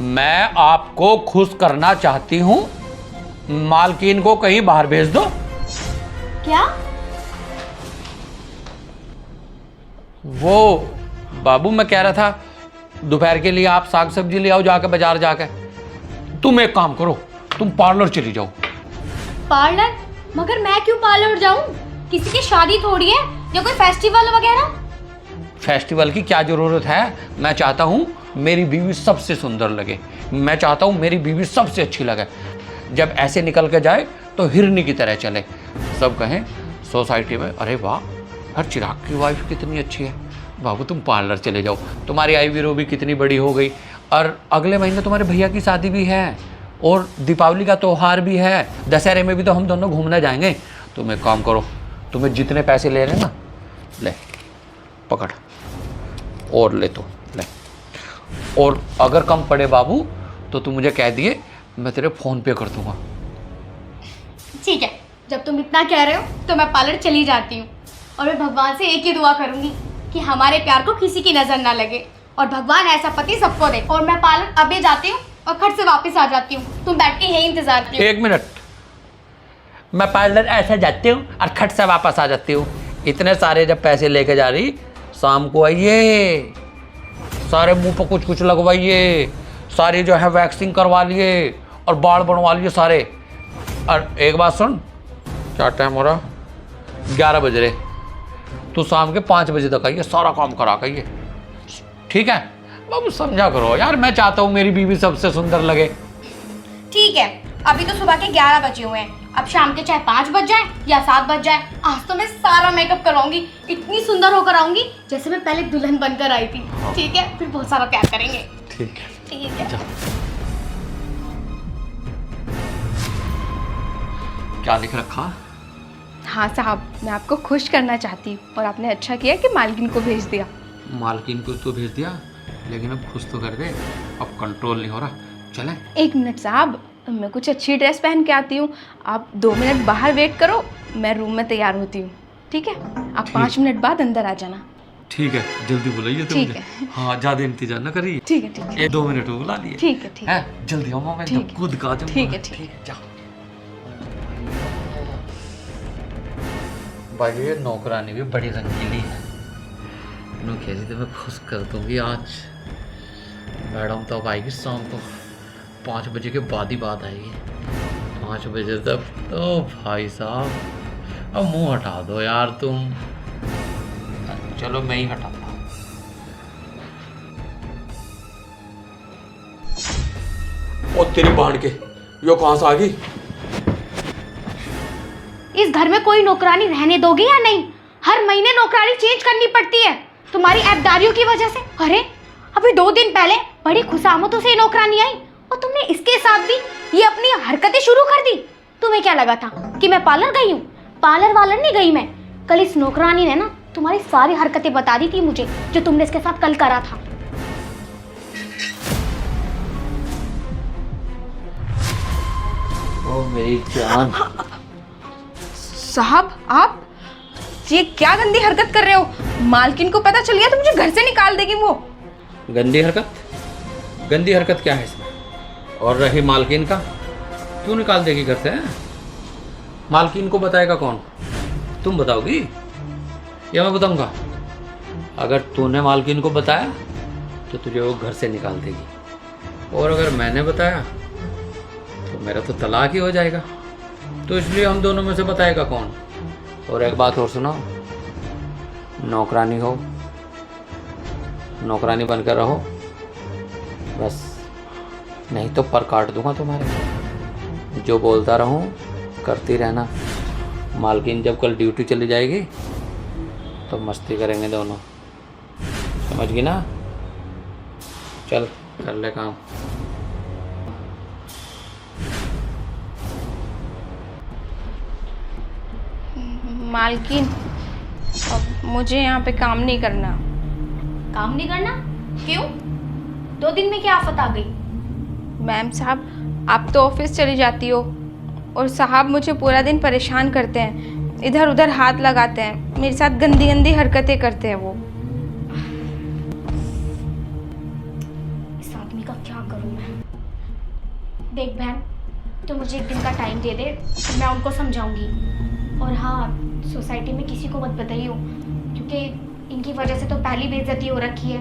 मैं आपको खुश करना चाहती हूँ, मालकिन को कहीं बाहर भेज दो। क्या? वो बाबू, मैं कह रहा था दोपहर के लिए आप साग सब्जी ले आओ जाके बाजार जाके। तुम एक काम करो, तुम पार्लर चली जाओ। पार्लर? मगर मैं क्यों पार्लर जाऊं? किसी की शादी थोड़ी है या कोई फेस्टिवल वगैरह। फेस्टिवल की क्या जरूरत है? मैं चाहता हूँ मेरी बीवी सबसे सुंदर लगे, मैं चाहता हूँ मेरी बीवी सबसे अच्छी लगे। जब ऐसे निकल के जाए तो हिरनी की तरह चले, सब कहें सोसाइटी में, अरे वाह हर चिराग की वाइफ कितनी अच्छी है। बाबू तुम पार्लर चले जाओ, तुम्हारी आईब्रो भी कितनी बड़ी हो गई, और अगले महीने तुम्हारे भैया की शादी भी है, और दीपावली का त्यौहार भी है, दशहरे में भी तो हम दोनों घूमने जाएंगे। तुम एक काम करो, तुम्हें जितने पैसे ले रहे हैं ना, ले पकड़, और ले तो ले, और अगर कम पड़े बाबू तो तुम मुझे कह दिए, मैं तेरे फ़ोन पे कर दूंगा। ठीक है, जब तुम इतना कह रहे हो तो मैं पार्लर चली जाती हूँ, और मैं भगवान से एक ही दुआ करूंगी कि हमारे प्यार को किसी की नज़र ना लगे, और भगवान ऐसा पति सबको दे। और मैं पार्लर अभी जाती हूँ और खट से वापस आ जाती हूँ। तुम बैठ के यही इंतजार करो। एक मिनट, मैं पार्लर ऐसे जाती हूँ और खट से वापस आ जाती हूँ। इतने सारे जब पैसे लेके जा रही, शाम को आइए, सारे मुंह पर कुछ कुछ लगवाइए, सारी जो है वैक्सिंग करवा लिए और बाल बनवा लिए सारे। और एक बात सुन, क्या टाइम हो रहा? 11 बज रहे, तू शाम के 5 बजे तक आइए, सारा काम करा के आइए, ठीक है? बाबू समझा करो यार, मैं चाहता हूँ मेरी बीवी सबसे सुंदर लगे। ठीक है, अभी तो सुबह के 11 बजे हुए हैं, अब शाम के चाहे 5 बज जाए या 7 बज जाए, आज तो मैं सारा मेकअप करवाऊंगी, इतनी सुंदर होकर आऊंगी जैसे मैं पहले दुल्हन बनकर आई थी। ठीक है, फिर बहुत सारा प्यार करेंगे। ठीक है, ठीक है। क्या लिख रखा? हाँ साहब, मैं आपको खुश करना चाहती हूँ और आपने अच्छा किया कि मालकिन को भेज दिया। मालकिन को तो भेज दिया, लेकिन अब खुश तो कर दे, अब कंट्रोल नहीं हो रहा। चलें? 1 मिनट साहब, मैं कुछ अच्छी ड्रेस पहन के आती हूँ, आप 2 मिनट बाहर वेट करो, मैं रूम में तैयार होती हूँ, ठीक है? आप 5 मिनट बाद अंदर आ जाना। ठीक है, जल्दी बुलाइए तुम ठीक मुझे। है। हाँ, ज़्यादा इंतजार ना करिए। ठीक है, ठीक है। 1-2 मिनट में बुला लिए। ठीक है, ठीक है। है, जल्दी आओ, मैं ठीक एकदम है। कूद का आ जाऊंगा। ठीक है, ठीक है। जाओ। भाई ये नौकरानी भी बड़ी रंगीली है, इन्हों कैसी तो मैं खुश कर दूंगी आज। मैडम तो अब आएगी शाम को 5 बजे के बाद ही बात आएगी, 5 बजे तक तो भाई साहब अब मुंह हटा दो यार तुम। चलो मैं ही हटाता हूँ। ओ तेरी बाण के, यो कहाँ से आ गई? इस घर में कोई नौकरानी रहने दोगे या नहीं? हर महीने नौकरानी चेंज करनी पड़ती है तुम्हारी ऐबदारियों की वजह से। अरे अभी 2 दिन पहले बड़ी खुशामदों से नौकरानी आई, और तुमने इसके साथ भी ये अपनी हरकतें शुरू कर दी। तुम्हें क्या लगा था कि मैं पार्लर गई हूँ? पार्लर वालर नहीं गई मैं। कल इस नौकरानी ने ना तुम्हारी सारी हरकतें बता दी थी मुझे, जो तुमने इसके साथ कल करा था। ओ मेरी जान। साहब, आप ये क्या गंदी हरकत कर रहे हो? मालकिन को पता चल गया तो मुझे घर से निकाल देगी वो। गंदी हरकत? गंदी हरकत क्या है इसमें? और रही मालकिन का, क्यों निकाल देगी घर से? मालकिन को बताएगा कौन? तुम बताओगी या मैं बताऊंगा? अगर तूने मालकिन को बताया तो तुझे वो घर से निकाल देगी, और अगर मैंने बताया तो मेरा तो तलाक ही हो जाएगा। तो इसलिए हम दोनों में से बताएगा कौन? और एक बात और सुनो, नौकरानी हो, नौकरानी बनकर रहो बस, नहीं तो पर काट दूंगा तुम्हारे। जो बोलता रहूं करती रहना। मालकिन जब कल ड्यूटी चली जाएगी तो मस्ती करेंगे दोनों, समझ गई ना? चल कर ले काम। मालकिन, अब मुझे यहाँ पे काम नहीं करना। काम नहीं करना? क्यों? 2 दिन में क्या आफत आ गई? मैम साहब, आप तो ऑफिस चली जाती हो और साहब मुझे पूरा दिन परेशान करते हैं, इधर उधर हाथ लगाते हैं, मेरे साथ गंदी गंदी हरकतें करते हैं वो। इस आदमी का क्या करूं मैं? देख बहन, तो मुझे एक दिन का टाइम दे दे, मैं उनको समझाऊंगी। और हाँ, सोसाइटी में किसी को मत बताइयो, क्योंकि इनकी वजह से तो पहली बेइज्जती हो रखी है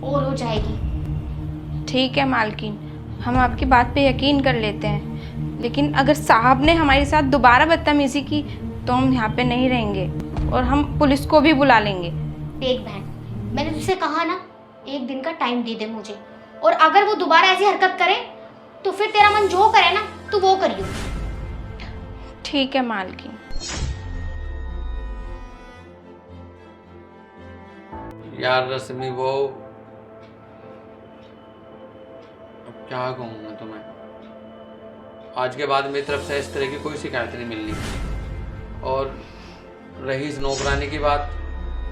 और हो जाएगी। ठीक है मालकिन, हम आपकी बात पे यकीन कर लेते हैं, लेकिन अगर साहब ने हमारे साथ दोबारा बदतमीज़ी की तो हम यहाँ पे नहीं रहेंगे और हम पुलिस को भी बुला लेंगे। देख बहन, मैंने तुझसे कहा ना, एक दिन का टाइम दे दे मुझे, और अगर वो दोबारा ऐसी हरकत करे तो फिर तेरा मन जो करे ना तू वो करियो। ठीक है मालकिन। यार रश्मि वो, अब क्या कहूँ मैं तुम्हें, आज के बाद मेरी तरफ से इस तरह की कोई शिकायत नहीं मिलनी। और रही इस नौकरानी की बात,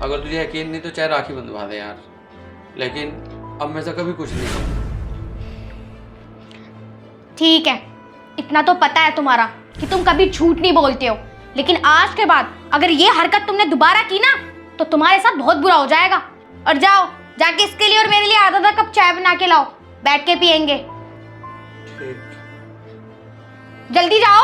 अगर तुझे यकीन नहीं तो चाहे राखी बंधवा दे यार, लेकिन अब मैं से कभी कुछ नहीं कहूँगा। ठीक है, इतना तो पता है तुम्हारा कि तुम कभी झूठ नहीं बोलते हो, लेकिन आज के बाद अगर ये हरकत तुमने दोबारा की ना तो तुम्हारे साथ बहुत बुरा हो जाएगा। और जाओ, जाके इसके लिए और मेरे लिए आधा कप चाय बना के लाओ, बैठ के पियेंगे। ठीक। जल्दी जाओ।